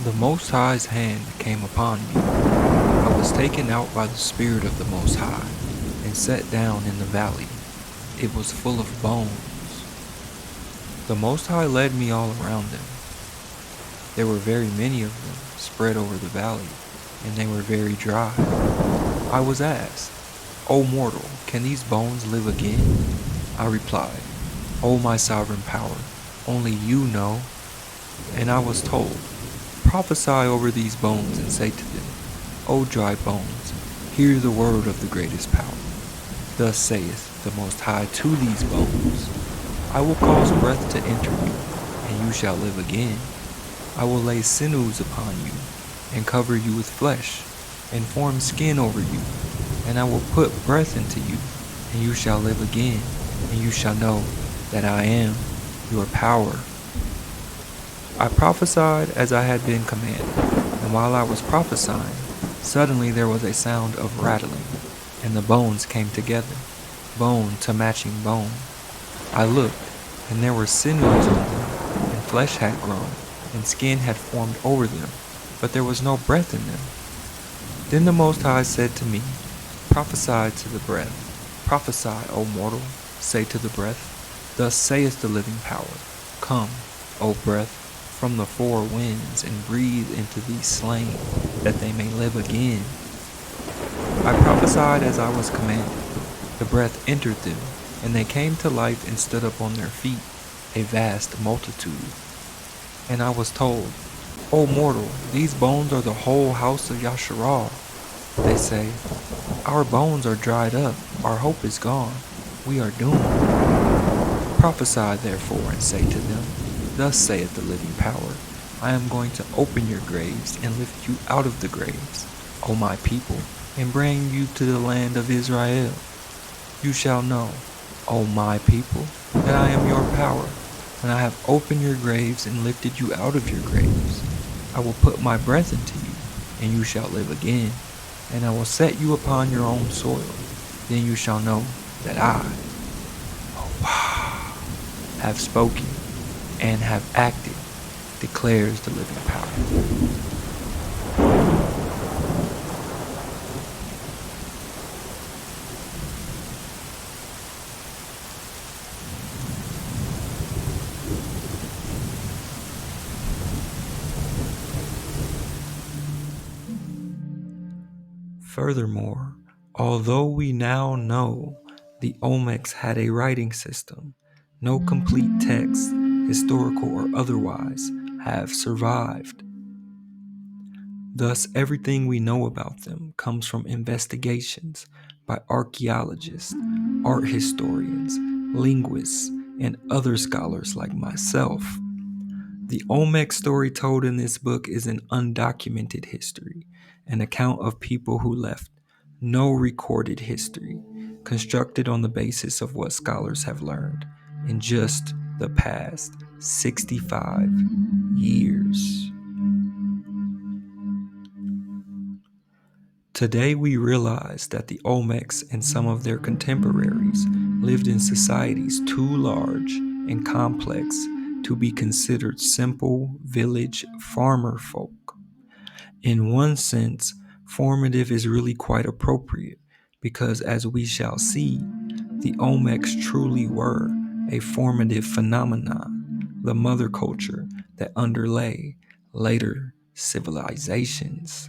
The Most High's hand came upon me. I was taken out by the Spirit of the Most High, and set down in the valley. It was full of bones. The Most High led me all around them. There were very many of them spread over the valley, and they were very dry. I was asked, O mortal, can these bones live again? I replied, O my sovereign power, only you know. And I was told, prophesy over these bones and say to them, O dry bones, hear the word of the greatest power. Thus saith the Most High to these bones, I will cause breath to enter you, and you shall live again. I will lay sinews upon you, and cover you with flesh, and form skin over you, and I will put breath into you, and you shall live again, and you shall know that I am your power. I prophesied as I had been commanded, and while I was prophesying, suddenly there was a sound of rattling, and the bones came together, bone to matching bone. I looked, and there were sinews on them, and flesh had grown, and skin had formed over them, but there was no breath in them. Then the Most High said to me, prophesy to the breath. Prophesy, O mortal, say to the breath, thus saith the living power, come, O breath, from the four winds, and breathe into these slain, that they may live again. I prophesied as I was commanded. The breath entered them, and they came to life and stood up on their feet, a vast multitude. And I was told, O mortal, these bones are the whole house of Yasharal. They say, our bones are dried up, our hope is gone, we are doomed. Prophesy therefore and say to them, thus saith the living power, I am going to open your graves and lift you out of the graves, O my people, and bring you to the land of Israel. You shall know, O my people, that I am your power. When I have opened your graves and lifted you out of your graves, I will put my breath into you, and you shall live again, and I will set you upon your own soil. Then you shall know that I, have spoken and have acted, declares the living power. Furthermore, although we now know the Olmecs had a writing system, no complete texts, historical or otherwise, have survived. Thus, everything we know about them comes from investigations by archaeologists, art historians, linguists, and other scholars like myself. The Olmec story told in this book is an undocumented history, an account of people who left no recorded history, constructed on the basis of what scholars have learned in just the past 65 years. Today we realize that the Olmecs and some of their contemporaries lived in societies too large and complex to be considered simple village farmer folk. In one sense, formative is really quite appropriate because, as we shall see, the Olmecs truly were a formative phenomenon, the mother culture that underlay later civilizations.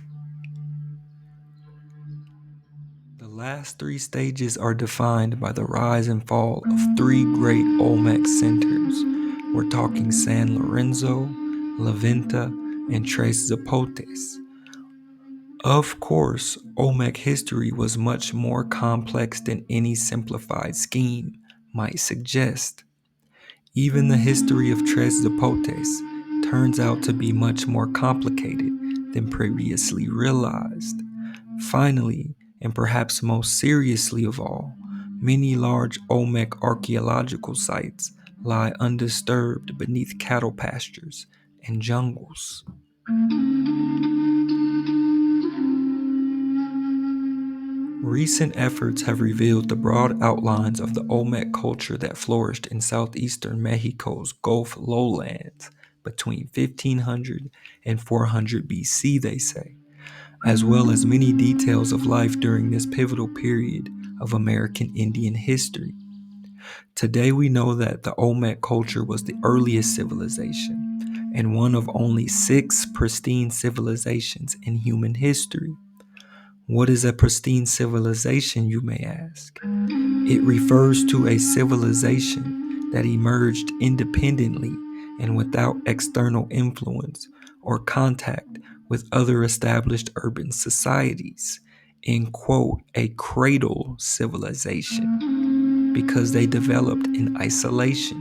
The last three stages are defined by the rise and fall of three great Olmec centers. We're talking San Lorenzo, Venta, and Tres Zapotes. Of course, Olmec history was much more complex than any simplified scheme might suggest. Even the history of Tres Zapotes turns out to be much more complicated than previously realized. Finally, and perhaps most seriously of all, many large Olmec archaeological sites lie undisturbed beneath cattle pastures and jungles. Recent efforts have revealed the broad outlines of the Olmec culture that flourished in southeastern Mexico's Gulf lowlands between 1500 and 400 BC, they say, as well as many details of life during this pivotal period of American Indian history. Today we know that the Olmec culture was the earliest civilization and one of only 6 pristine civilizations in human history. What is a pristine civilization, you may ask? It refers to a civilization that emerged independently and without external influence or contact with other established urban societies. In quote, a cradle civilization, because they developed in isolation.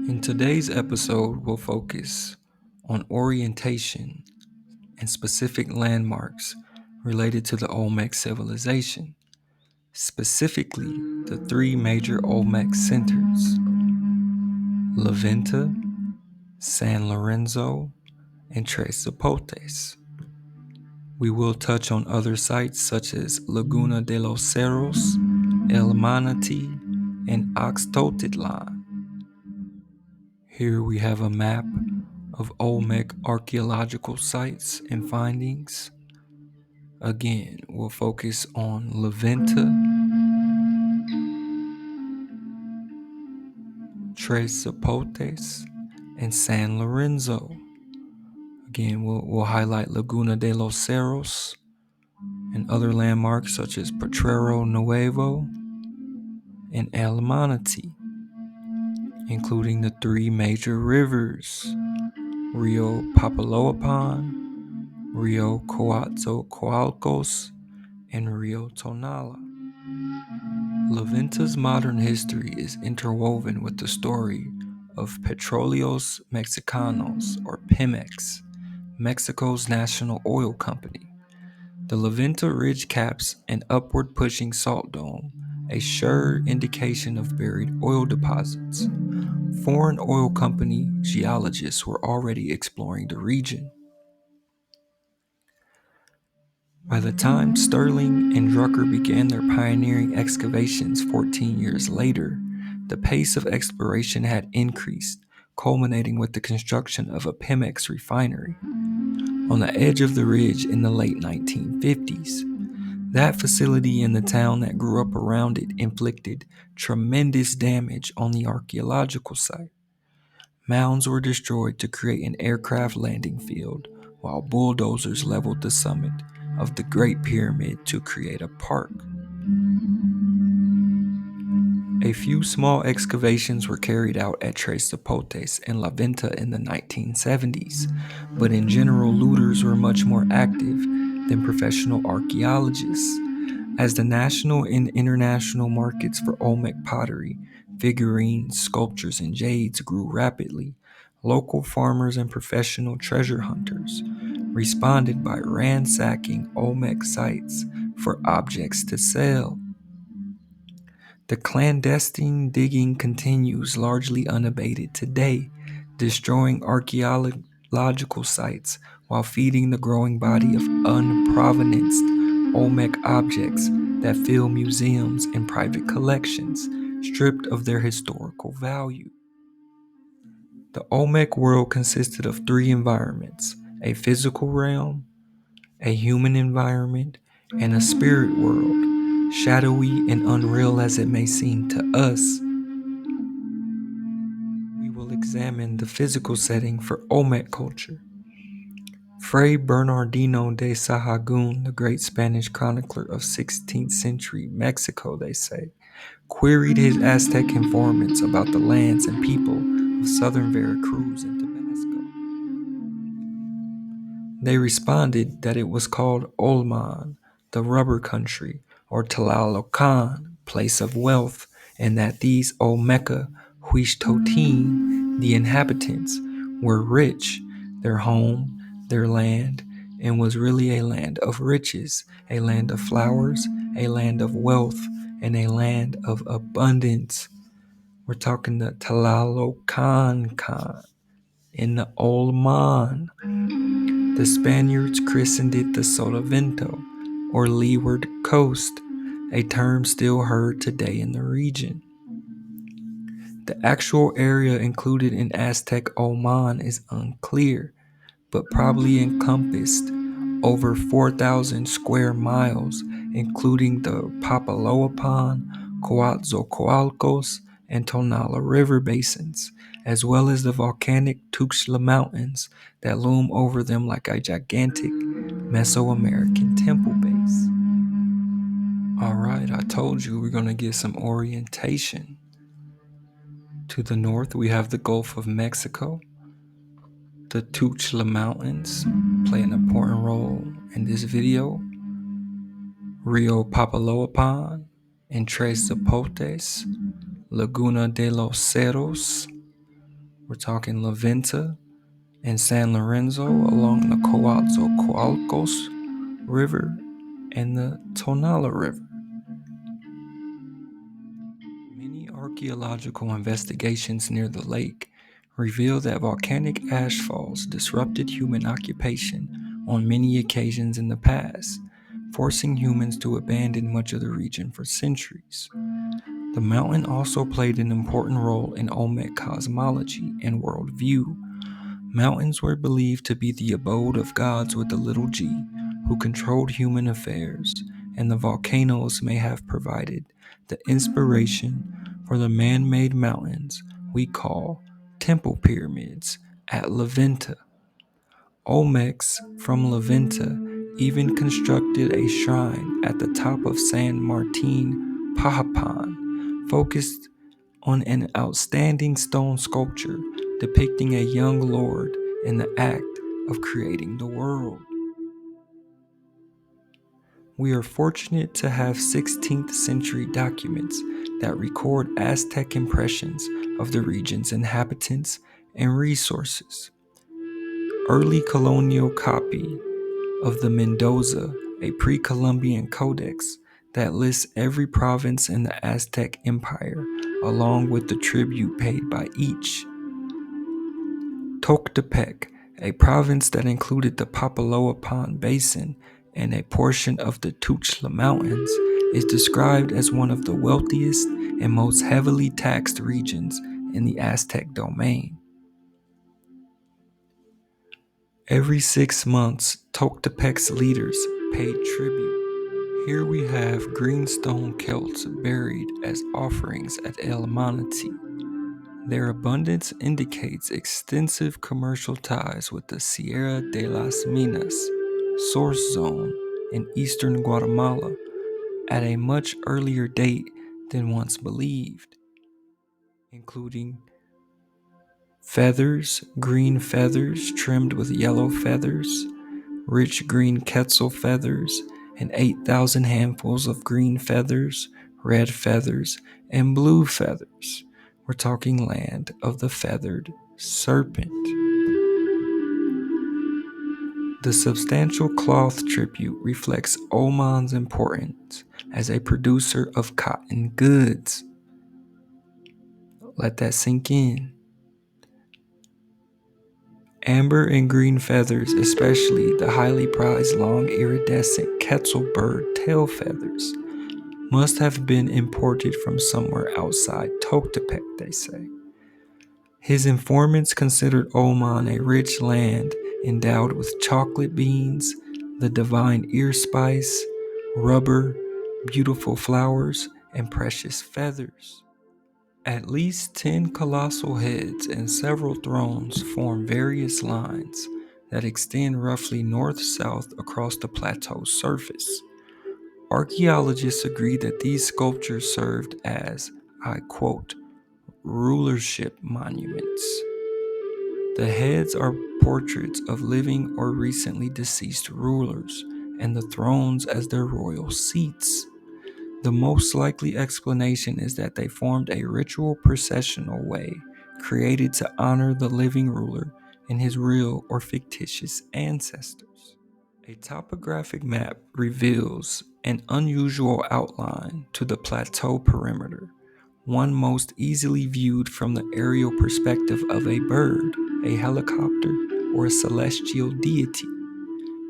In today's episode, we'll focus on orientation and specific landmarks related to the Olmec civilization, specifically the 3 major Olmec centers: Venta, San Lorenzo, and Tres Zapotes. We will touch on other sites such as Laguna de los Cerros, El Manatí, and Oxtotitlan. Here we have a map of Olmec archaeological sites and findings. Again, we'll focus on Venta, Tres Zapotes, and San Lorenzo. Again, we'll highlight Laguna de los Cerros and other landmarks such as Potrero Nuevo and El Manatí, including the 3 major rivers, Rio Papaloapan, Rio Coatzacoalcos, and Rio Tonala. La Venta's modern history is interwoven with the story of Petróleos Mexicanos, or Pemex, Mexico's national oil company. The La Venta ridge caps an upward-pushing salt dome, a sure indication of buried oil deposits. Foreign oil company geologists were already exploring the region. By the time Sterling and Drucker began their pioneering excavations 14 years later, the pace of exploration had increased, culminating with the construction of a Pemex refinery on the edge of the ridge in the late 1950s. That facility and the town that grew up around it inflicted tremendous damage on the archaeological site. Mounds were destroyed to create an aircraft landing field, while bulldozers leveled the summit of the Great Pyramid to create a park. A few small excavations were carried out at Tres Zapotes and La Venta in the 1970s, but in general looters were much more active than professional archaeologists. As the national and international markets for Olmec pottery, figurines, sculptures, and jades grew rapidly, local farmers and professional treasure hunters responded by ransacking Olmec sites for objects to sell. The clandestine digging continues largely unabated today, destroying archaeological sites while feeding the growing body of unprovenanced Olmec objects that fill museums and private collections, stripped of their historical value. The Olmec world consisted of 3 environments: a physical realm, a human environment, and a spirit world, shadowy and unreal as it may seem to us. We will examine the physical setting for Olmec culture. Fray Bernardino de Sahagún, the great Spanish chronicler of 16th century Mexico, they say, queried his Aztec informants about the lands and people of southern Veracruz and Tabasco. They responded that it was called Olman, the rubber country, or Tlalocan, place of wealth, and that these Olmeca Huixtotin, the inhabitants, were rich, their home, their land, and was really a land of riches, a land of flowers, a land of wealth, and a land of abundance. We're talking the Tlalocan in the Olman. The Spaniards christened it the Sotavento, or Leeward Coast, a term still heard today in the region. The actual area included in Aztec Oman is unclear, but probably encompassed over 4,000 square miles, including the Papaloapan, Coatzacoalcos, and Tonala River basins, as well as the volcanic Tuxtla Mountains that loom over them like a gigantic Mesoamerican temple base. Alright, I told you we're going to get some orientation. To the north, we have the Gulf of Mexico. The Tuxtla Mountains play an important role in this video. Rio Papaloapan and Tres Zapotes, Laguna de los Cerros, we're talking La Venta, and San Lorenzo along the Coatzacoalcos River and the Tonala River. Many archaeological investigations near the lake reveal that volcanic ashfalls disrupted human occupation on many occasions in the past, forcing humans to abandon much of the region for centuries. The mountain also played an important role in Olmec cosmology and worldview. Mountains were believed to be the abode of gods with a little g, who controlled human affairs, and the volcanoes may have provided the inspiration for the man-made mountains we call temple pyramids at La Venta. Olmecs from La Venta even constructed a shrine at the top of San Martin Pahapan, focused on an outstanding stone sculpture depicting a young lord in the act of creating the world. We are fortunate to have 16th century documents that record Aztec impressions of the region's inhabitants and resources. Early colonial copy of the Mendoza, a pre-Columbian codex that lists every province in the Aztec Empire, along with the tribute paid by each. Toctepec, a province that included the Papaloapan Basin and a portion of the Tuxtla Mountains, is described as one of the wealthiest and most heavily taxed regions in the Aztec domain. Every 6 months, Toctepec's leaders paid tribute. Here we have greenstone celts buried as offerings at El Manatee. Their abundance indicates extensive commercial ties with the Sierra de las Minas source zone in eastern Guatemala at a much earlier date than once believed, including feathers, green feathers trimmed with yellow feathers, rich green quetzal feathers, and 8,000 handfuls of green feathers, red feathers, and blue feathers. We're talking land of the feathered serpent. The substantial cloth tribute reflects Oman's importance as a producer of cotton goods. Let that sink in. Amber and green feathers, especially the highly prized long iridescent quetzal bird tail feathers, must have been imported from somewhere outside Toctepec, they say. His informants considered Oman a rich land endowed with chocolate beans, the divine ear spice, rubber, beautiful flowers, and precious feathers. At least 10 colossal heads and several thrones form various lines that extend roughly north-south across the plateau's surface. Archaeologists agree that these sculptures served as, I quote, rulership monuments. The heads are portraits of living or recently deceased rulers, and the thrones as their royal seats. The most likely explanation is that they formed a ritual processional way created to honor the living ruler and his real or fictitious ancestors. A topographic map reveals an unusual outline to the plateau perimeter, one most easily viewed from the aerial perspective of a bird, a helicopter, or a celestial deity.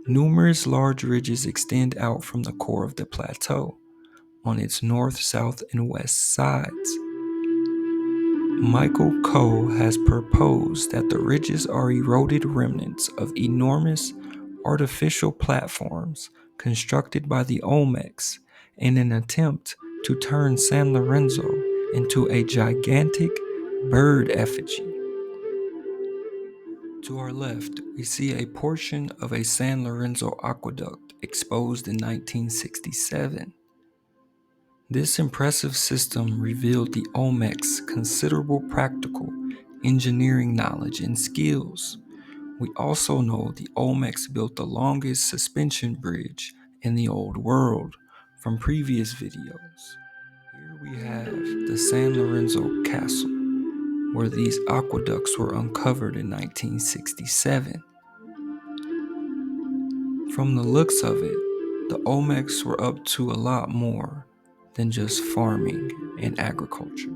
Numerous large ridges extend out from the core of the plateau on its north, south, and west sides. Michael Coe has proposed that the ridges are eroded remnants of enormous artificial platforms constructed by the Olmecs in an attempt to turn San Lorenzo into a gigantic bird effigy. To our left, we see a portion of a San Lorenzo aqueduct exposed in 1967. This impressive system revealed the Olmecs' considerable practical engineering knowledge and skills. We also know the Olmecs built the longest suspension bridge in the Old World from previous videos. Here we have the San Lorenzo Castle, where these aqueducts were uncovered in 1967. From the looks of it, the Olmecs were up to a lot more than just farming and agriculture.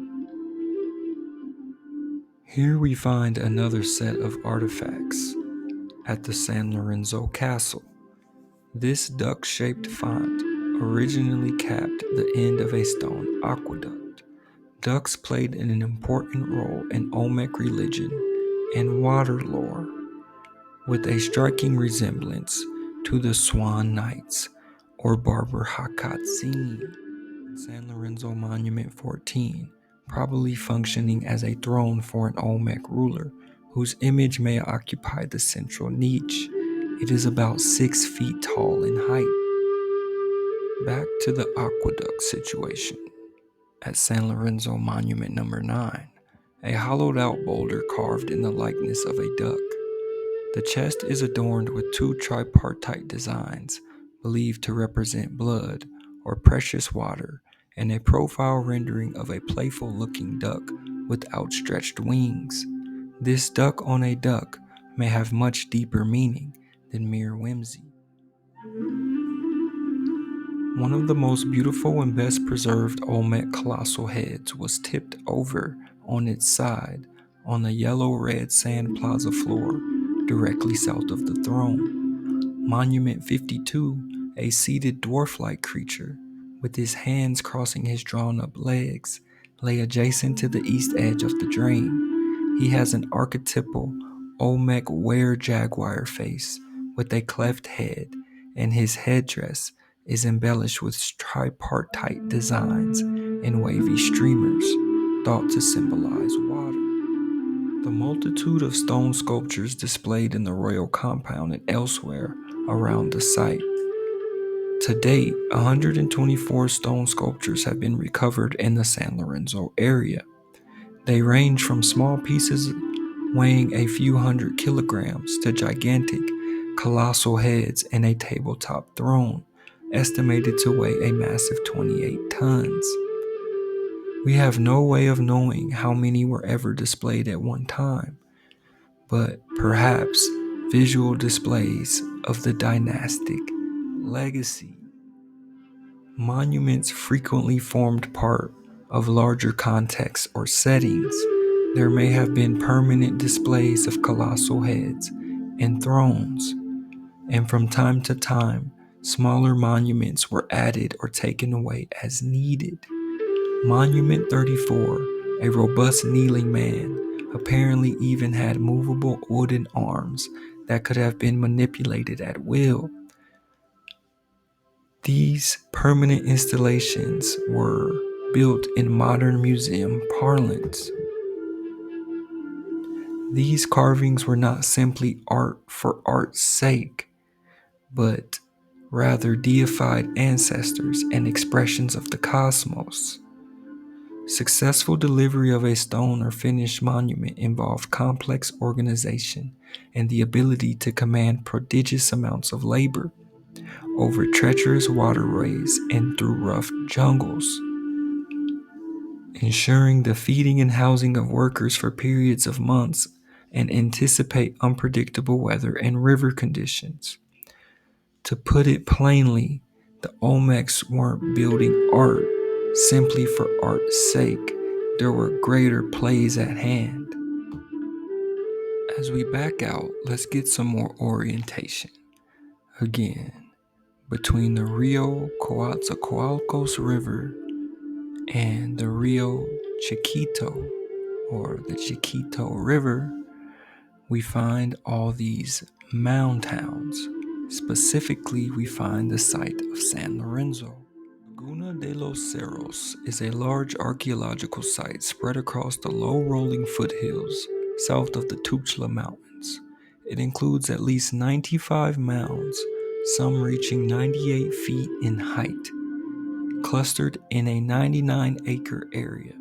Here we find another set of artifacts at the San Lorenzo Castle. This duck-shaped font originally capped the end of a stone aqueduct. Ducks played an important role in Olmec religion and water lore, with a striking resemblance to the Swan Knights or Barber Hakatzin. San Lorenzo Monument 14, probably functioning as a throne for an Olmec ruler, whose image may occupy the central niche. It is about 6 feet tall in height. Back to the aqueduct situation. At San Lorenzo Monument number 9, a hollowed out boulder carved in the likeness of a duck. The chest is adorned with 2 tripartite designs, believed to represent blood or precious water, and a profile rendering of a playful-looking duck with outstretched wings. This duck on a duck may have much deeper meaning than mere whimsy. One of the most beautiful and best preserved Olmec colossal heads was tipped over on its side on the yellow-red sand plaza floor directly south of the throne. Monument 52, a seated dwarf-like creature with his hands crossing his drawn-up legs, lay adjacent to the east edge of the drain. He has an archetypal Olmec were-jaguar face with a cleft head, and his headdress is embellished with tripartite designs and wavy streamers, thought to symbolize water. The multitude of stone sculptures displayed in the royal compound and elsewhere around the site. To date, 124 stone sculptures have been recovered in the San Lorenzo area. They range from small pieces weighing a few hundred kilograms to gigantic, colossal heads and a tabletop throne, estimated to weigh a massive 28 tons. We have no way of knowing how many were ever displayed at one time, but perhaps visual displays of the dynastic legacy. Monuments frequently formed part of larger contexts or settings. There may have been permanent displays of colossal heads and thrones, and from time to time, smaller monuments were added or taken away as needed. Monument 34, a robust kneeling man, apparently even had movable wooden arms that could have been manipulated at will. These permanent installations were built in modern museum parlance. These carvings were not simply art for art's sake, but rather deified ancestors and expressions of the cosmos. Successful delivery of a stone or finished monument involved complex organization and the ability to command prodigious amounts of labor over treacherous waterways and through rough jungles, ensuring the feeding and housing of workers for periods of months and anticipate unpredictable weather and river conditions. To put it plainly, the Olmecs weren't building art simply for art's sake. There were greater plays at hand. As we back out, let's get some more orientation. Again, between the Rio Coatzacoalcos River and the Rio Chiquito or the Chiquito River, we find all these mound towns. Specifically, we find the site of San Lorenzo. Laguna de los Cerros is a large archaeological site spread across the low rolling foothills south of the Tuxtla Mountains. It includes at least 95 mounds, some reaching 98 feet in height, clustered in a 99-acre area.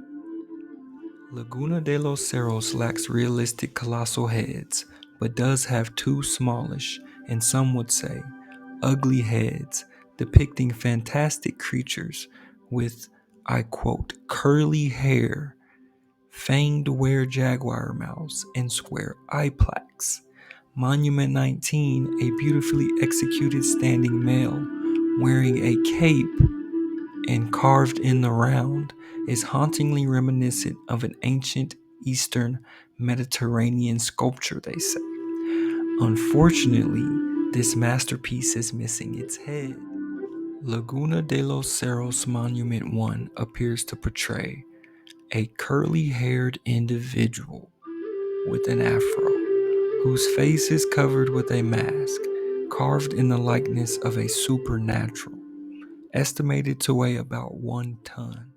Laguna de los Cerros lacks realistic colossal heads, but does have two smallish, and some would say, ugly heads depicting fantastic creatures with, I quote, curly hair, fanged were-jaguar mouths, and square eye plaques. Monument 19, a beautifully executed standing male wearing a cape and carved in the round, is hauntingly reminiscent of an ancient Eastern Mediterranean sculpture, they say. Unfortunately, this masterpiece is missing its head. Laguna de los Cerros Monument 1 appears to portray a curly-haired individual with an afro, whose face is covered with a mask, carved in the likeness of a supernatural, estimated to weigh about 1 ton.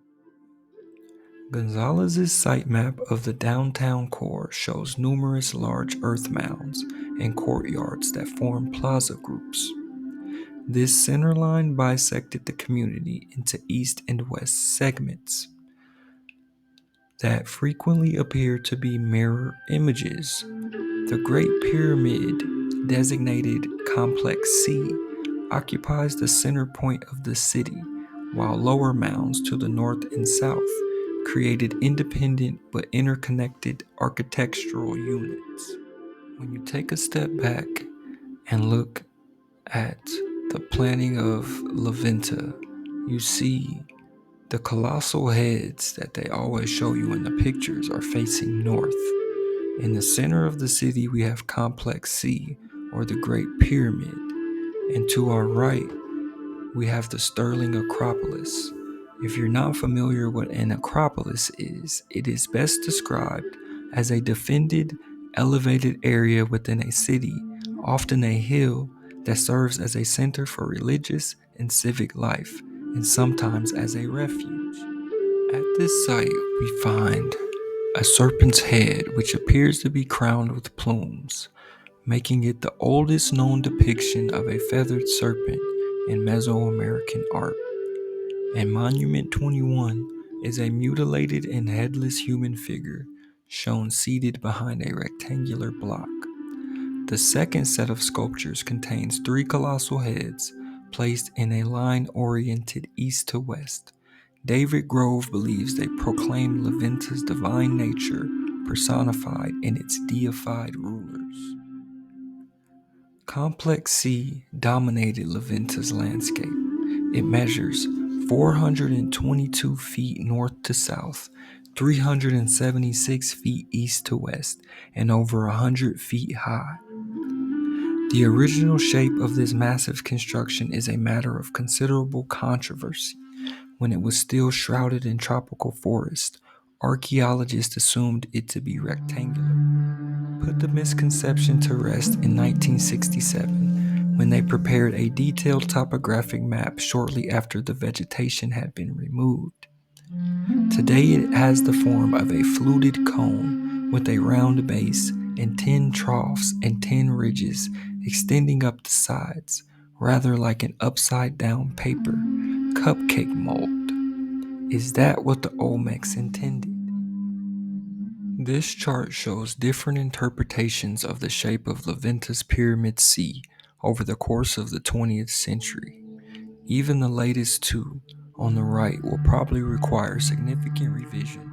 Gonzalez's site map of the downtown core shows numerous large earth mounds and courtyards that form plaza groups. This centerline bisected the community into east and west segments that frequently appear to be mirror images. The Great Pyramid, designated Complex C, occupies the center point of the city, while lower mounds to the north and south created independent but interconnected architectural units. When you take a step back and look at the planning of Venta, you see the colossal heads that they always show you in the pictures are facing north. In the center of the city, we have Complex C, or the Great Pyramid, and to our right, we have the Sterling Acropolis. If you're not familiar what an acropolis is, it is best described as a defended, elevated area within a city, often a hill that serves as a center for religious and civic life, and sometimes as a refuge. At this site, we find a serpent's head, which appears to be crowned with plumes, making it the oldest known depiction of a feathered serpent in Mesoamerican art. And Monument 21 is a mutilated and headless human figure shown seated behind a rectangular block. The second set of sculptures contains 3 colossal heads placed in a line oriented east to west. David Grove believes they proclaim Venta's divine nature personified in its deified rulers. Complex C dominated Venta's landscape. It measures 422 feet north to south, 376 feet east to west, and over 100 feet high. The original shape of this massive construction is a matter of considerable controversy. When it was still shrouded in tropical forest, archaeologists assumed it to be rectangular. Put the misconception to rest in 1967, when they prepared a detailed topographic map shortly after the vegetation had been removed. Today it has the form of a fluted cone with a round base and 10 troughs and 10 ridges extending up the sides, rather like an upside-down paper cupcake mold. Is that what the Olmecs intended? This chart shows different interpretations of the shape of Venta's Pyramid C over the course of the 20th century. Even the latest 2 on the right will probably require significant revision.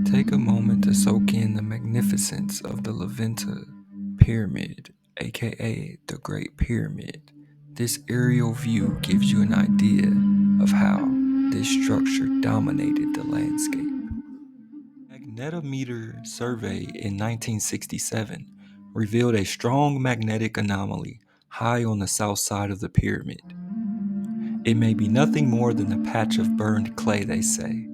Take a moment to soak in the magnificence of the Venta Pyramid, aka the Great Pyramid. This aerial view gives you an idea of how this structure dominated the landscape. Magnetometer survey in 1967 revealed a strong magnetic anomaly high on the south side of the pyramid. It may be nothing more than a patch of burned clay, they say,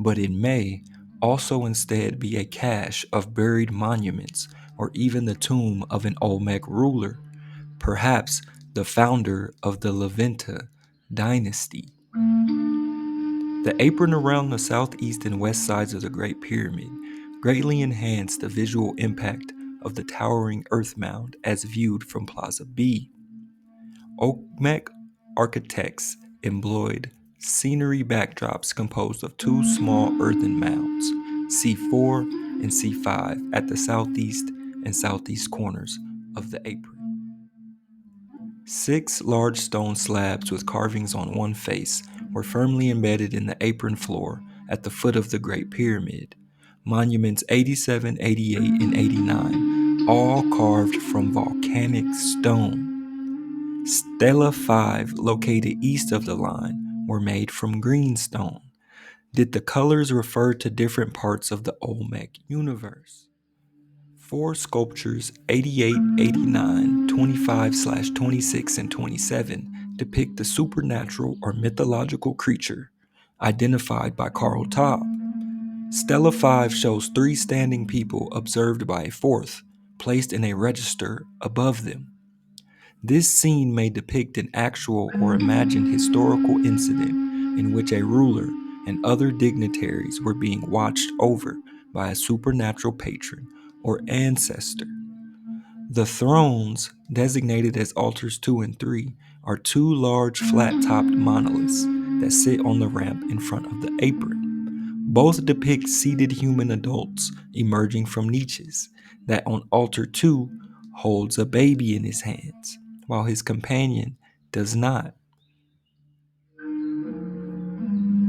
but it may also instead be a cache of buried monuments or even the tomb of an Olmec ruler, perhaps the founder of the Venta dynasty. The apron around the southeast and west sides of the Great Pyramid greatly enhanced the visual impact of the towering earth mound as viewed from Plaza B. Olmec architects employed scenery backdrops composed of two small earthen mounds, C4 and C5, at the southeast and southeast corners of the apron. 6 large stone slabs with carvings on one face were firmly embedded in the apron floor at the foot of the Great Pyramid. Monuments 87, 88, and 89, all carved from volcanic stone. Stela 5, located east of the line, were made from greenstone. Did the colors refer to different parts of the Olmec universe? 4 sculptures, 88, 89, 25/26, and 27, depict the supernatural or mythological creature identified by Karl Taub. Stela 5 shows 3 standing people observed by a fourth, placed in a register above them. This scene may depict an actual or imagined historical incident in which a ruler and other dignitaries were being watched over by a supernatural patron or ancestor. The thrones, designated as altars 2 and 3, are 2 large flat-topped monoliths that sit on the ramp in front of the apron. Both depict seated human adults emerging from niches. That on altar 2 holds a baby in his hands, while his companion does not.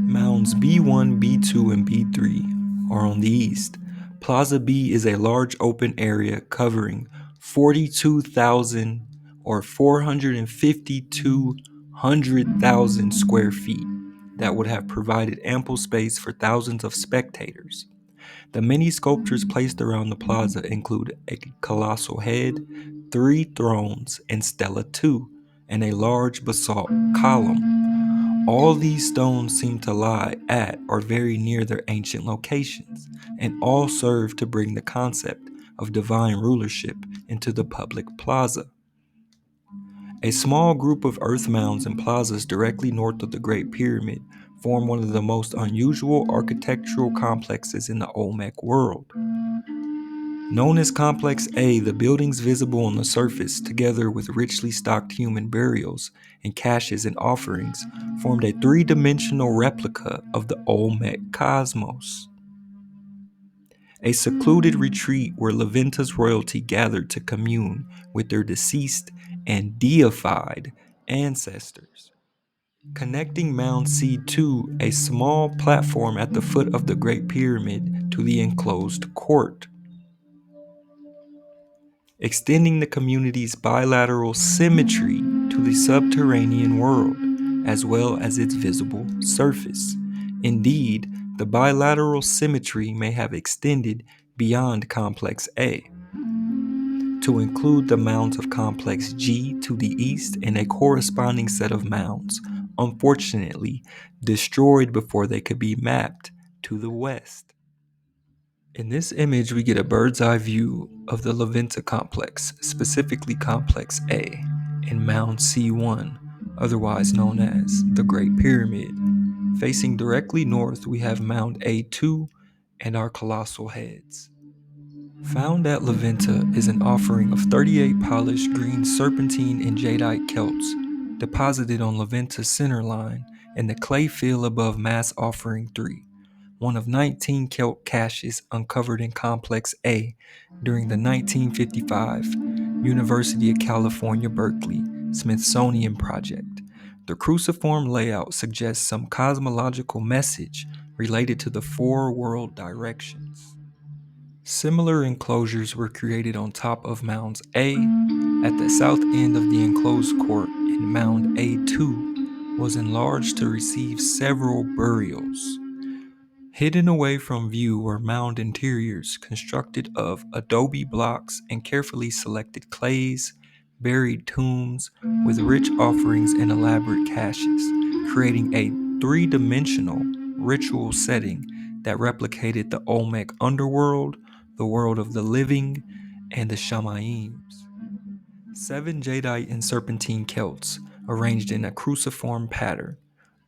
Mounds B1, B2, and B3 are on the east. Plaza B is a large open area covering 42,000 or 452,000 square feet that would have provided ample space for thousands of spectators. The many sculptures placed around the plaza include a colossal head, 3 thrones in Stela 2, and a large basalt column. All these stones seem to lie at or very near their ancient locations, and all serve to bring the concept of divine rulership into the public plaza. A small group of earth mounds and plazas directly north of the Great Pyramid form one of the most unusual architectural complexes in the Olmec world. Known as Complex A, the buildings visible on the surface, together with richly stocked human burials and caches and offerings, formed a 3-dimensional replica of the Olmec cosmos. A secluded retreat where Venta's royalty gathered to commune with their deceased and deified ancestors. Connecting Mound C2, a small platform at the foot of the Great Pyramid, to the enclosed court, extending the community's bilateral symmetry to the subterranean world, as well as its visible surface. Indeed, the bilateral symmetry may have extended beyond Complex A, to include the mounds of Complex G to the east and a corresponding set of mounds, unfortunately destroyed before they could be mapped, to the west. In this image, we get a bird's eye view of the Venta complex, specifically Complex A, and Mound C1, otherwise known as the Great Pyramid. Facing directly north, we have Mound A2 and our colossal heads. Found at Venta is an offering of 38 polished green serpentine and jadeite celts deposited on Venta's center line in the clay field above Mass Offering 3. One of 19 Celt caches uncovered in Complex A during the 1955 University of California, Berkeley Smithsonian Project. The cruciform layout suggests some cosmological message related to the 4 world directions. Similar enclosures were created on top of Mounds A at the south end of the enclosed court, and Mound A2 was enlarged to receive several burials. Hidden away from view were mound interiors constructed of adobe blocks and carefully selected clays, buried tombs with rich offerings and elaborate caches, creating a 3-dimensional ritual setting that replicated the Olmec underworld, the world of the living, and the Shamaims. 7 jadeite and serpentine celts arranged in a cruciform pattern.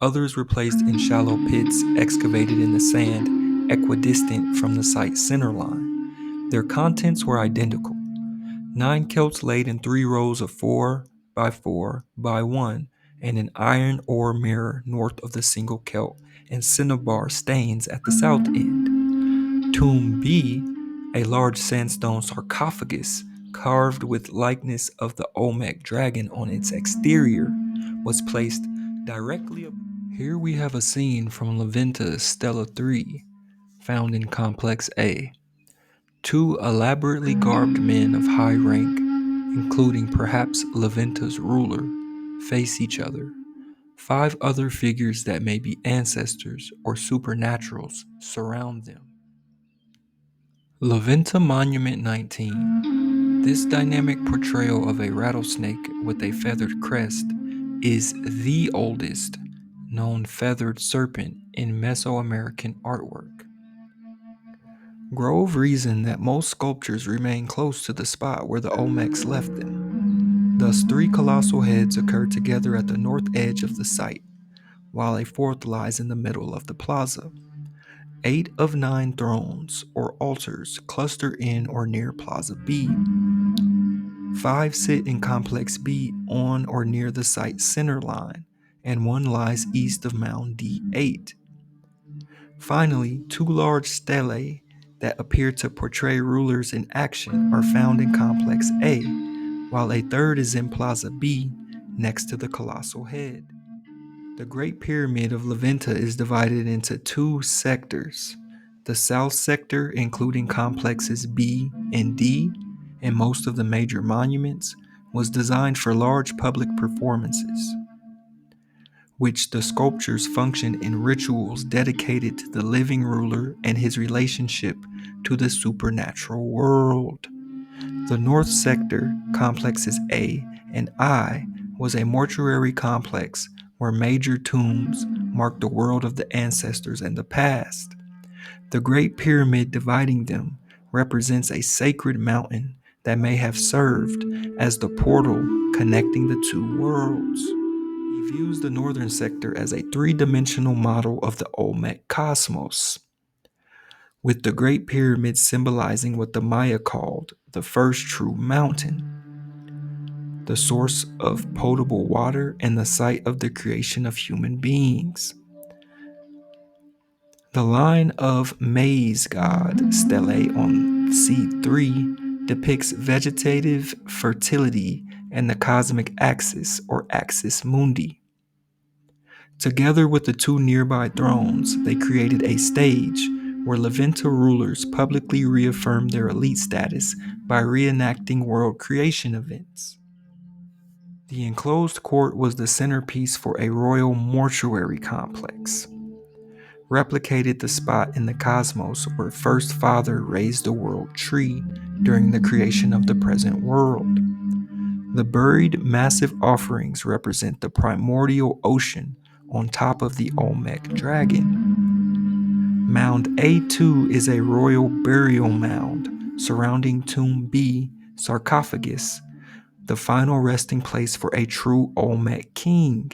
Others were placed in shallow pits excavated in the sand, equidistant from the site's center line. Their contents were identical. 9 celts laid in 3 rows of 4 by 4 by 1, and an iron ore mirror north of the single celt, and cinnabar stains at the south end. Tomb B, a large sandstone sarcophagus carved with likeness of the Olmec dragon on its exterior, was placed directly above. Here we have a scene from Venta's Stela 3, found in Complex A. 2 elaborately garbed men of high rank, including perhaps Venta's ruler, face each other. 5 other figures that may be ancestors or supernaturals surround them. Venta Monument 19. This dynamic portrayal of a rattlesnake with a feathered crest is the oldest known feathered serpent in Mesoamerican artwork. Grove reasoned that most sculptures remain close to the spot where the Olmecs left them. Thus, 3 colossal heads occur together at the north edge of the site, while a 4th lies in the middle of the plaza. 8 of 9 thrones, or altars, cluster in or near Plaza B. 5 sit in Complex B on or near the site's center line, and 1 lies east of Mound D8. Finally, 2 large stelae that appear to portray rulers in action are found in Complex A, while a 3rd is in Plaza B next to the colossal head. The Great Pyramid of Venta is divided into 2 sectors. The south sector, including complexes B and D, and most of the major monuments, was designed for large public performances, which the sculptures function in rituals dedicated to the living ruler and his relationship to the supernatural world. The north sector, complexes A and I, was a mortuary complex where major tombs marked the world of the ancestors and the past. The Great Pyramid dividing them represents a sacred mountain that may have served as the portal connecting the 2 worlds. He views the northern sector as a 3-dimensional model of the Olmec cosmos, with the Great Pyramid symbolizing what the Maya called the first true mountain, the source of potable water and the site of the creation of human beings. The line of maize god stelae on C3 depicts vegetative fertility and the cosmic axis, or axis mundi. Together with the 2 nearby thrones, they created a stage where Venta rulers publicly reaffirmed their elite status by reenacting world creation events. The enclosed court was the centerpiece for a royal mortuary complex, replicated the spot in the cosmos where First Father raised the world tree during the creation of the present world. The buried massive offerings represent the primordial ocean on top of the Olmec dragon. Mound A2 is a royal burial mound surrounding Tomb B sarcophagus, the final resting place for a true Olmec king.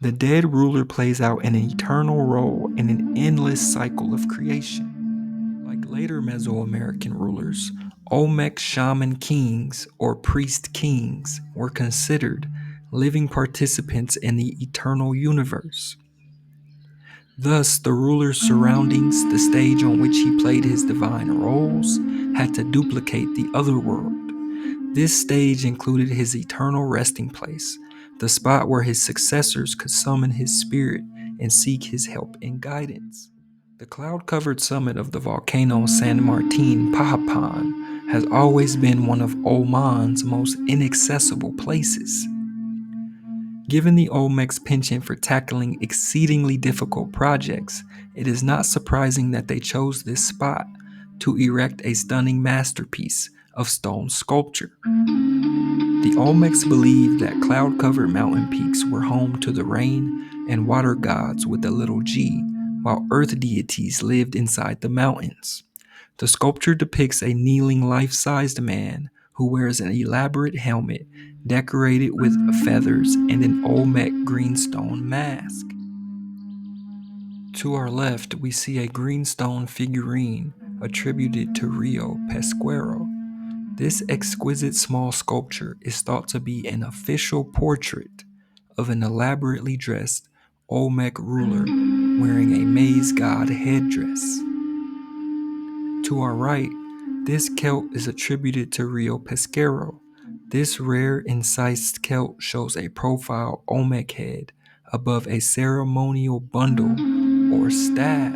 The dead ruler plays out an eternal role in an endless cycle of creation. Like later Mesoamerican rulers, Olmec shaman kings or priest kings were considered living participants in the eternal universe. Thus, the ruler's surroundings, the stage on which he played his divine roles, had to duplicate the other world. This stage included his eternal resting place, the spot where his successors could summon his spirit and seek his help and guidance. The cloud-covered summit of the volcano San Martin Pahapan has always been one of Oman's most inaccessible places. Given the Olmec's penchant for tackling exceedingly difficult projects, it is not surprising that they chose this spot to erect a stunning masterpiece of stone sculpture. The Olmecs believed that cloud-covered mountain peaks were home to the rain and water gods with a little g, while earth deities lived inside the mountains. The sculpture depicts a kneeling life-sized man who wears an elaborate helmet decorated with feathers and an Olmec greenstone mask. To our left, we see a greenstone figurine attributed to Rio Pesquero. This exquisite small sculpture is thought to be an official portrait of an elaborately dressed Olmec ruler wearing a maize god headdress. To our right, this celt is attributed to Rio Pesquero. This rare incised celt shows a profile Olmec head above a ceremonial bundle or staff.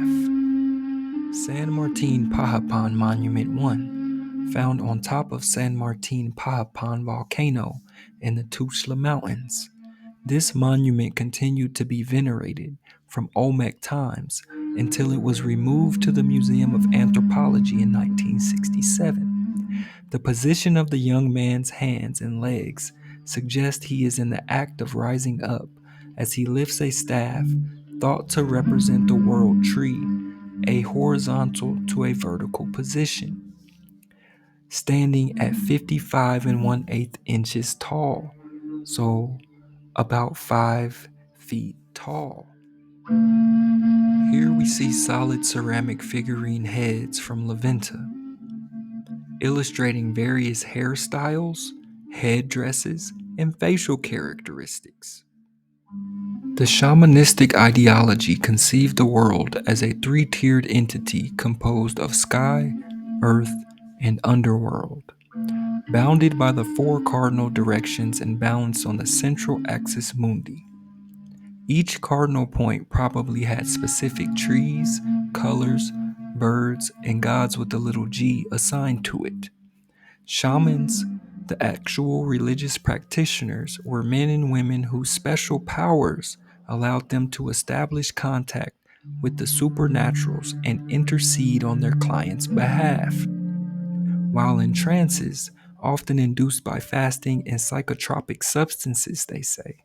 San Martin Pahapan Monument 1, found on top of San Martin Pahapan volcano in the Tuxtla Mountains. This monument continued to be venerated from Olmec times until it was removed to the Museum of Anthropology in 1967. The position of the young man's hands and legs suggests he is in the act of rising up as he lifts a staff thought to represent the world tree, a horizontal to a vertical position, standing at 55 and 1/8 inches tall, so about 5 feet tall. Here we see solid ceramic figurine heads from Venta, illustrating various hairstyles, headdresses, and facial characteristics. The shamanistic ideology conceived the world as a three-tiered entity composed of sky, earth, and underworld, bounded by the four cardinal directions and balanced on the central axis mundi. Each cardinal point probably had specific trees, colors, birds, and gods with a little g assigned to it. Shamans, the actual religious practitioners, were men and women whose special powers allowed them to establish contact with the supernaturals and intercede on their clients' behalf. While in trances, often induced by fasting and psychotropic substances, they say,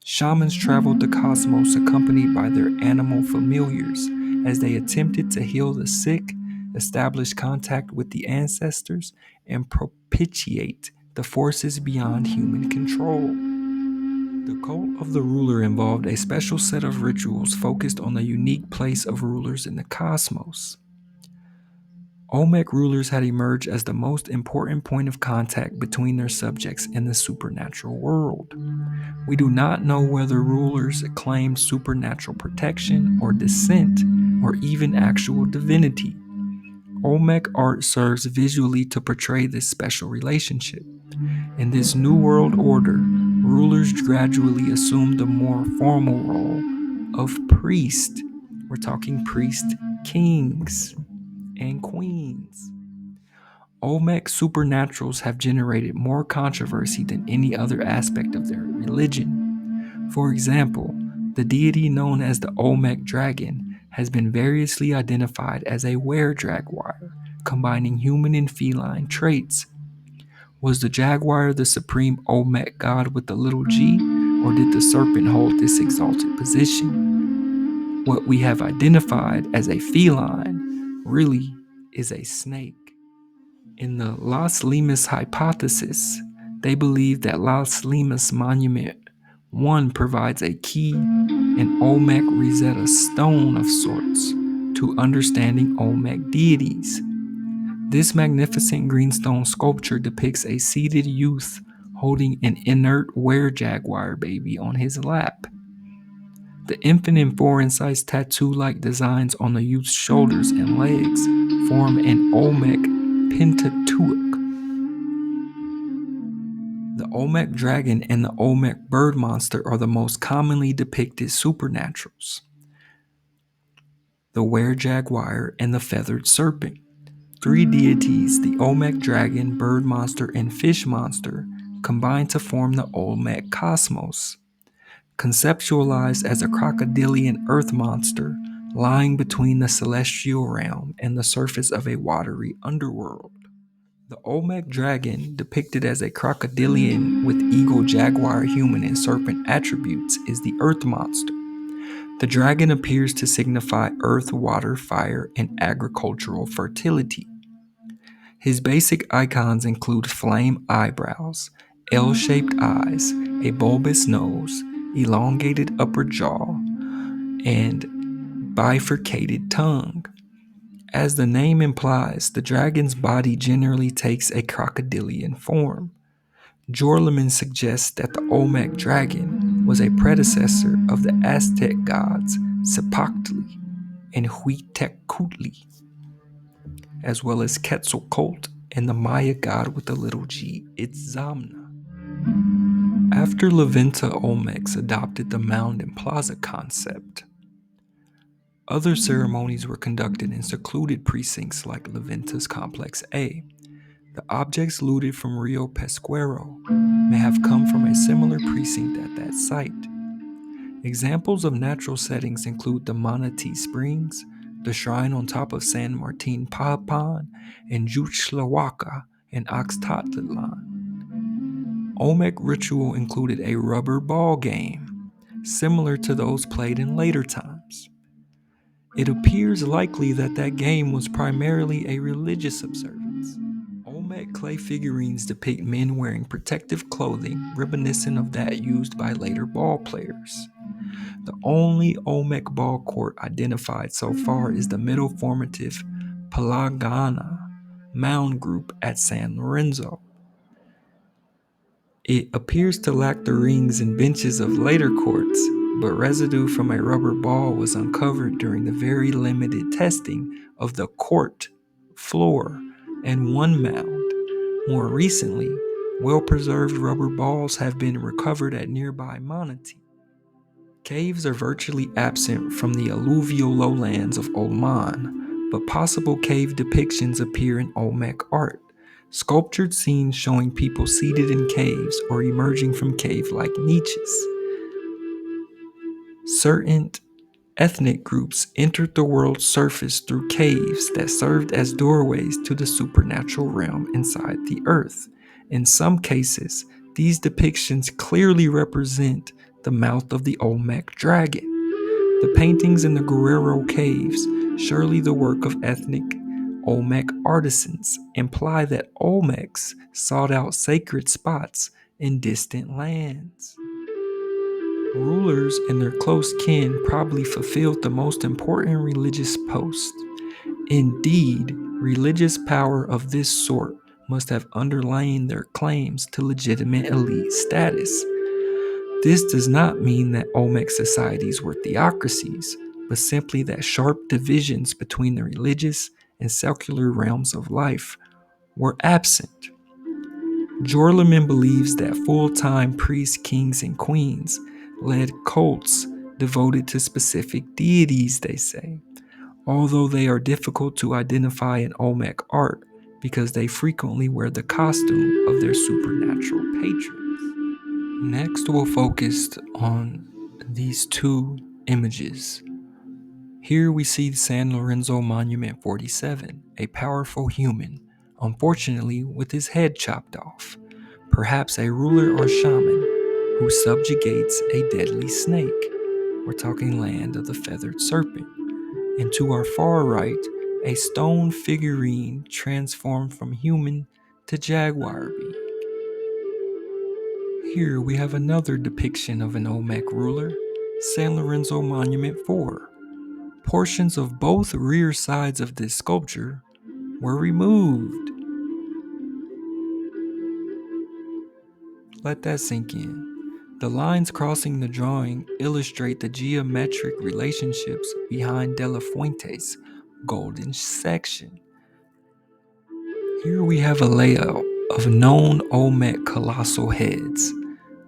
shamans traveled the cosmos accompanied by their animal familiars as they attempted to heal the sick, establish contact with the ancestors, and propitiate the forces beyond human control. The cult of the ruler involved a special set of rituals focused on the unique place of rulers in the cosmos. Olmec rulers had emerged as the most important point of contact between their subjects and the supernatural world. We do not know whether rulers claimed supernatural protection or descent or even actual divinity. Olmec art serves visually to portray this special relationship. In this New World order, rulers gradually assumed the more formal role of priest. We're talking priest kings and queens. Olmec supernaturals have generated more controversy than any other aspect of their religion. For example, the deity known as the Olmec dragon has been variously identified as a were-jaguar, combining human and feline traits. Was the jaguar the supreme Olmec god with the little g, or did the serpent hold this exalted position? What we have identified as a feline really is a snake. In the Las Limas hypothesis, they believe that Las Limas Monument 1 provides a key, an Olmec Rosetta Stone of sorts, to understanding Olmec deities. This magnificent greenstone sculpture depicts a seated youth holding an inert were-jaguar baby on his lap. The infant and four-incised tattoo-like designs on the youth's shoulders and legs form an Olmec Pentateuch. The Olmec dragon and the Olmec bird monster are the most commonly depicted supernaturals. The were-jaguar and the feathered serpent. Three deities, the Olmec dragon, bird monster, and fish monster, combine to form the Olmec cosmos. Conceptualized as a crocodilian earth monster lying between the celestial realm and the surface of a watery underworld. The Olmec dragon, depicted as a crocodilian with eagle, jaguar, human, and serpent attributes, is the earth monster. The dragon appears to signify earth, water, fire, and agricultural fertility. His basic icons include flame eyebrows, L-shaped eyes, a bulbous nose, elongated upper jaw, and bifurcated tongue. As the name implies, the dragon's body generally takes a crocodilian form. Jorleman suggests that the Olmec dragon was a predecessor of the Aztec gods Cipactli and Huitecutli, as well as Quetzalcoatl and the Maya god with the little g, Itzamna. After Venta Olmecs adopted the mound and plaza concept, other ceremonies were conducted in secluded precincts like Venta's Complex A. The objects looted from Rio Pesquero may have come from a similar precinct at that site. Examples of natural settings include the Manatee Springs, the shrine on top of San Martin Papan, and Juchtlawaka in Oxtotlan. Olmec ritual included a rubber ball game, similar to those played in later times. It appears likely that game was primarily a religious observance. Olmec clay figurines depict men wearing protective clothing reminiscent of that used by later ball players. The only Olmec ball court identified so far is the middle formative Palagana mound group at San Lorenzo. It appears to lack the rings and benches of later courts, but residue from a rubber ball was uncovered during the very limited testing of the court floor and one mound. More recently, well-preserved rubber balls have been recovered at nearby Manatee. Caves are virtually absent from the alluvial lowlands of Oman, but possible cave depictions appear in Olmec art. Sculptured scenes showing people seated in caves or emerging from cave-like niches. Certain ethnic groups entered the world's surface through caves that served as doorways to the supernatural realm inside the earth. In some cases, these depictions clearly represent the mouth of the Olmec dragon. The paintings in the Guerrero caves, surely the work of ethnic Olmec artisans, imply that Olmecs sought out sacred spots in distant lands. Rulers and their close kin probably fulfilled the most important religious posts. Indeed, religious power of this sort must have underlain their claims to legitimate elite status. This does not mean that Olmec societies were theocracies, but simply that sharp divisions between the religious and secular realms of life were absent. Jorleman believes that full-time priests, kings, and queens led cults devoted to specific deities, they say, although they are difficult to identify in Olmec art because they frequently wear the costume of their supernatural patrons. Next, we'll focus on these two images. Here we see San Lorenzo Monument 47, a powerful human, unfortunately with his head chopped off, perhaps a ruler or shaman who subjugates a deadly snake. We're talking Land of the Feathered Serpent. And to our far right, a stone figurine transformed from human to jaguar being. Here we have another depiction of an Olmec ruler, San Lorenzo Monument 4. Portions of both rear sides of this sculpture were removed. Let that sink in. The lines crossing the drawing illustrate the geometric relationships behind De La Fuente's golden section. Here we have a layout of known Olmec colossal heads.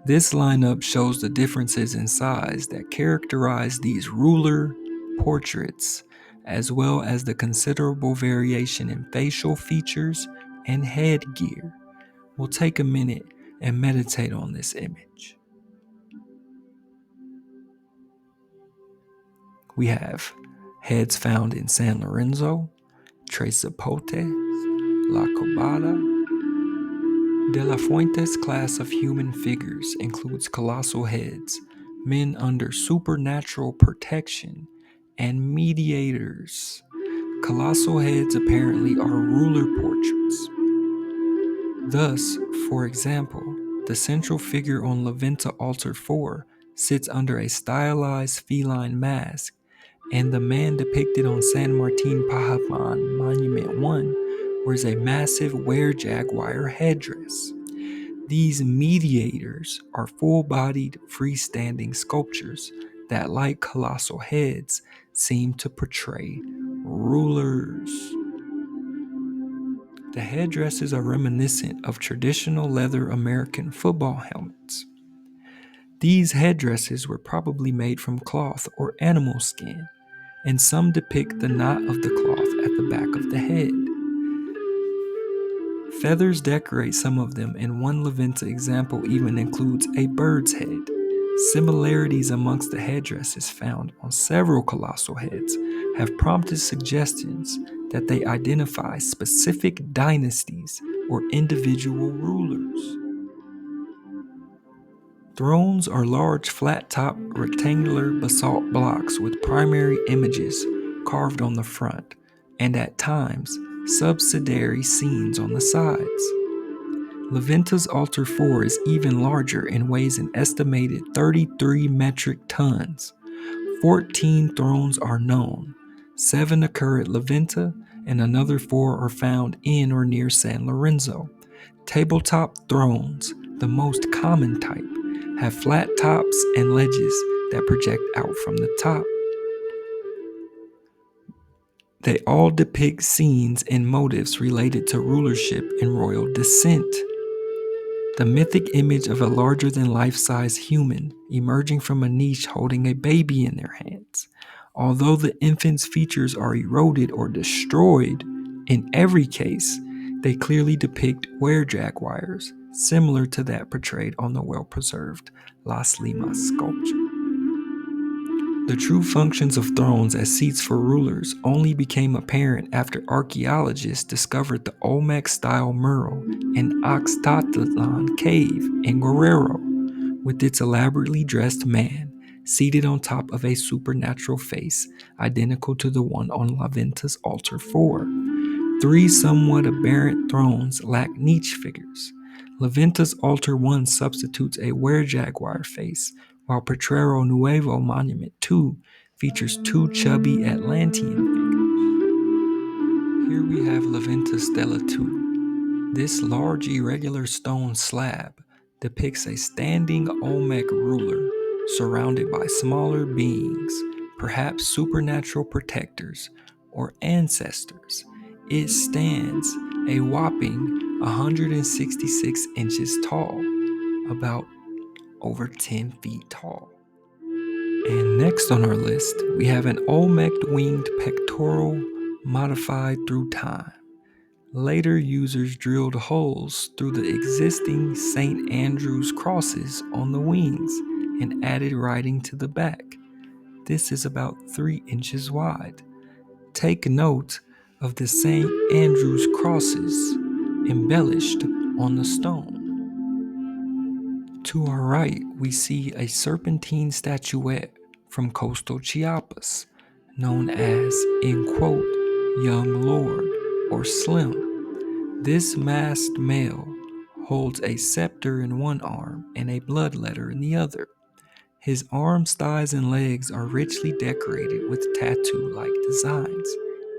This lineup shows the differences in size that characterize these ruler portraits, as well as the considerable variation in facial features and headgear. We'll take a minute and meditate on this image. We have heads found in San Lorenzo, Tres Zapotes, La Cobada. De La Fuente's class of human figures includes colossal heads, men under supernatural protection, and mediators. Colossal heads apparently are ruler portraits. Thus, for example, the central figure on La Venta Altar 4 sits under a stylized feline mask, and the man depicted on San Martin Pahaman Monument 1 wears a massive were-jaguar headdress. These mediators are full-bodied, freestanding sculptures that, like colossal heads, seem to portray rulers. The headdresses are reminiscent of traditional leather American football helmets. These headdresses were probably made from cloth or animal skin, and some depict the knot of the cloth at the back of the head. Feathers decorate some of them, and one La Venta example even includes a bird's head. Similarities amongst the headdresses found on several colossal heads have prompted suggestions that they identify specific dynasties or individual rulers. Thrones are large flat-top rectangular basalt blocks with primary images carved on the front, and at times, subsidiary scenes on the sides. La Venta's Altar 4 is even larger and weighs an estimated 33 metric tons. 14 thrones are known. 7 occur at La Venta, and another 4 are found in or near San Lorenzo. Tabletop thrones, the most common type, have flat tops and ledges that project out from the top. They all depict scenes and motifs related to rulership and royal descent. The mythic image of a larger-than-life-size human emerging from a niche holding a baby in their hands. Although the infant's features are eroded or destroyed, in every case, they clearly depict were-jaguars, similar to that portrayed on the well-preserved Las Limas sculpture. The true functions of thrones as seats for rulers only became apparent after archaeologists discovered the Olmec-style mural in Oxtatlan Cave in Guerrero, with its elaborately dressed man seated on top of a supernatural face identical to the one on La Venta's Altar 4. 3 somewhat aberrant thrones lack niche figures. La Venta's Altar 1 substitutes a were-jaguar face, while Potrero Nuevo Monument 2 features 2 chubby Atlantean figures. Here we have La Venta Stela 2. This large irregular stone slab depicts a standing Olmec ruler surrounded by smaller beings, perhaps supernatural protectors or ancestors. It stands a whopping 166 inches tall, about over 10 feet tall. And next on our list, we have an Olmec winged pectoral modified through time. Later users drilled holes through the existing St. Andrew's crosses on the wings and added writing to the back. This is about 3 inches wide. Take note of the St. Andrew's crosses embellished on the stone. To our right, we see a serpentine statuette from coastal Chiapas, known as, in quote, Young Lord or Slim. This masked male holds a scepter in one arm and a blood letter in the other. His arms, thighs, and legs are richly decorated with tattoo-like designs.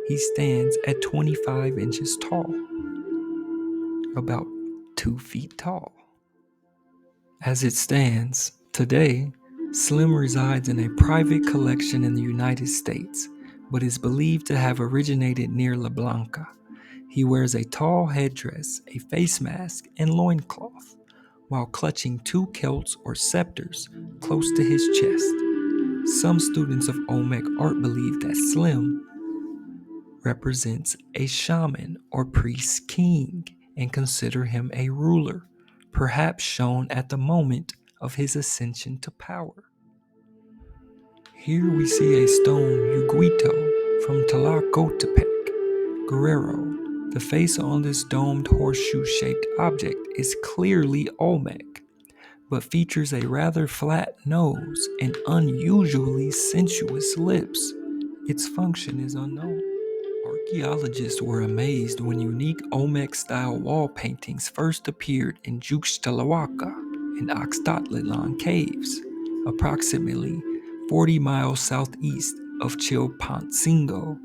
He stands at 25 inches tall, about 2 feet tall. As it stands, today, Slim resides in a private collection in the United States, but is believed to have originated near La Blanca. He wears a tall headdress, a face mask, and loincloth, while clutching 2 celts or scepters close to his chest. Some students of Olmec art believe that Slim represents a shaman or priest king and consider him a ruler, perhaps shown at the moment of his ascension to power. Here we see a stone Yuguito from Tlacotepec, Guerrero. The face on this domed horseshoe-shaped object is clearly Olmec, but features a rather flat nose and unusually sensuous lips. Its function is unknown. Archaeologists were amazed when unique Olmec-style wall paintings first appeared in Juxtlahuaca and Oxtotlilan caves, approximately 40 miles southeast of Chilpancingo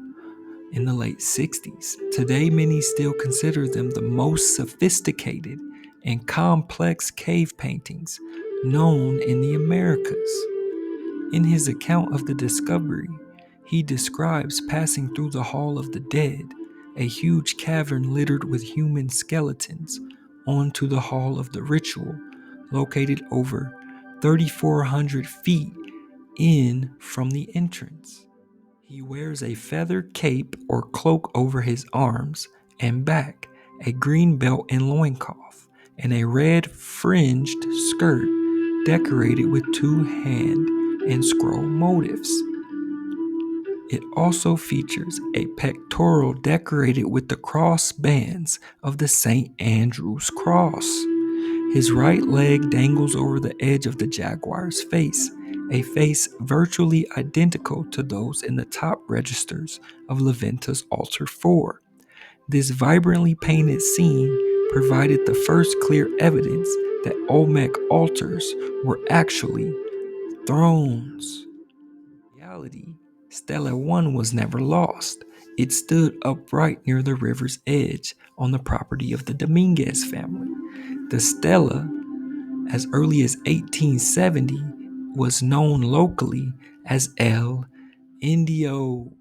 in the late 60s. Today, many still consider them the most sophisticated and complex cave paintings known in the Americas. In his account of the discovery, he describes passing through the Hall of the Dead, a huge cavern littered with human skeletons, onto the Hall of the Ritual, located over 3,400 feet in from the entrance. He wears a feather cape or cloak over his arms and back, a green belt and loincloth, and a red fringed skirt decorated with two hand and scroll motifs. It also features a pectoral decorated with the cross bands of the St. Andrew's cross. His right leg dangles over the edge of the jaguar's face, a face virtually identical to those in the top registers of Venta's altar 4. This vibrantly painted scene provided the first clear evidence that Olmec altars were actually thrones. In reality, Stela 1 was never lost. It stood upright near the river's edge on the property of the Dominguez family. The stela, as early as 1870, was known locally as El Indio.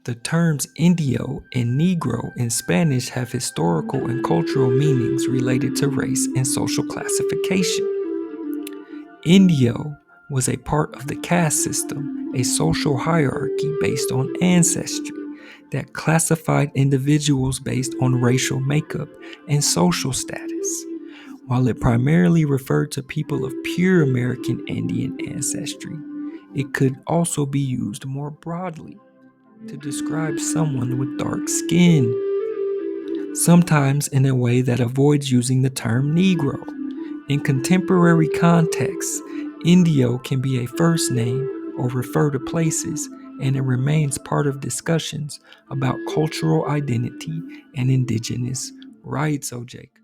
The terms Indio and Negro in Spanish have historical and cultural meanings related to race and social classification. Indio was a part of the caste system, a social hierarchy based on ancestry that classified individuals based on racial makeup and social status. While it primarily referred to people of pure American Indian ancestry, it could also be used more broadly to describe someone with dark skin, sometimes in a way that avoids using the term Negro. In contemporary contexts, Indio can be a first name or refer to places, and it remains part of discussions about cultural identity and indigenous rights, Jake.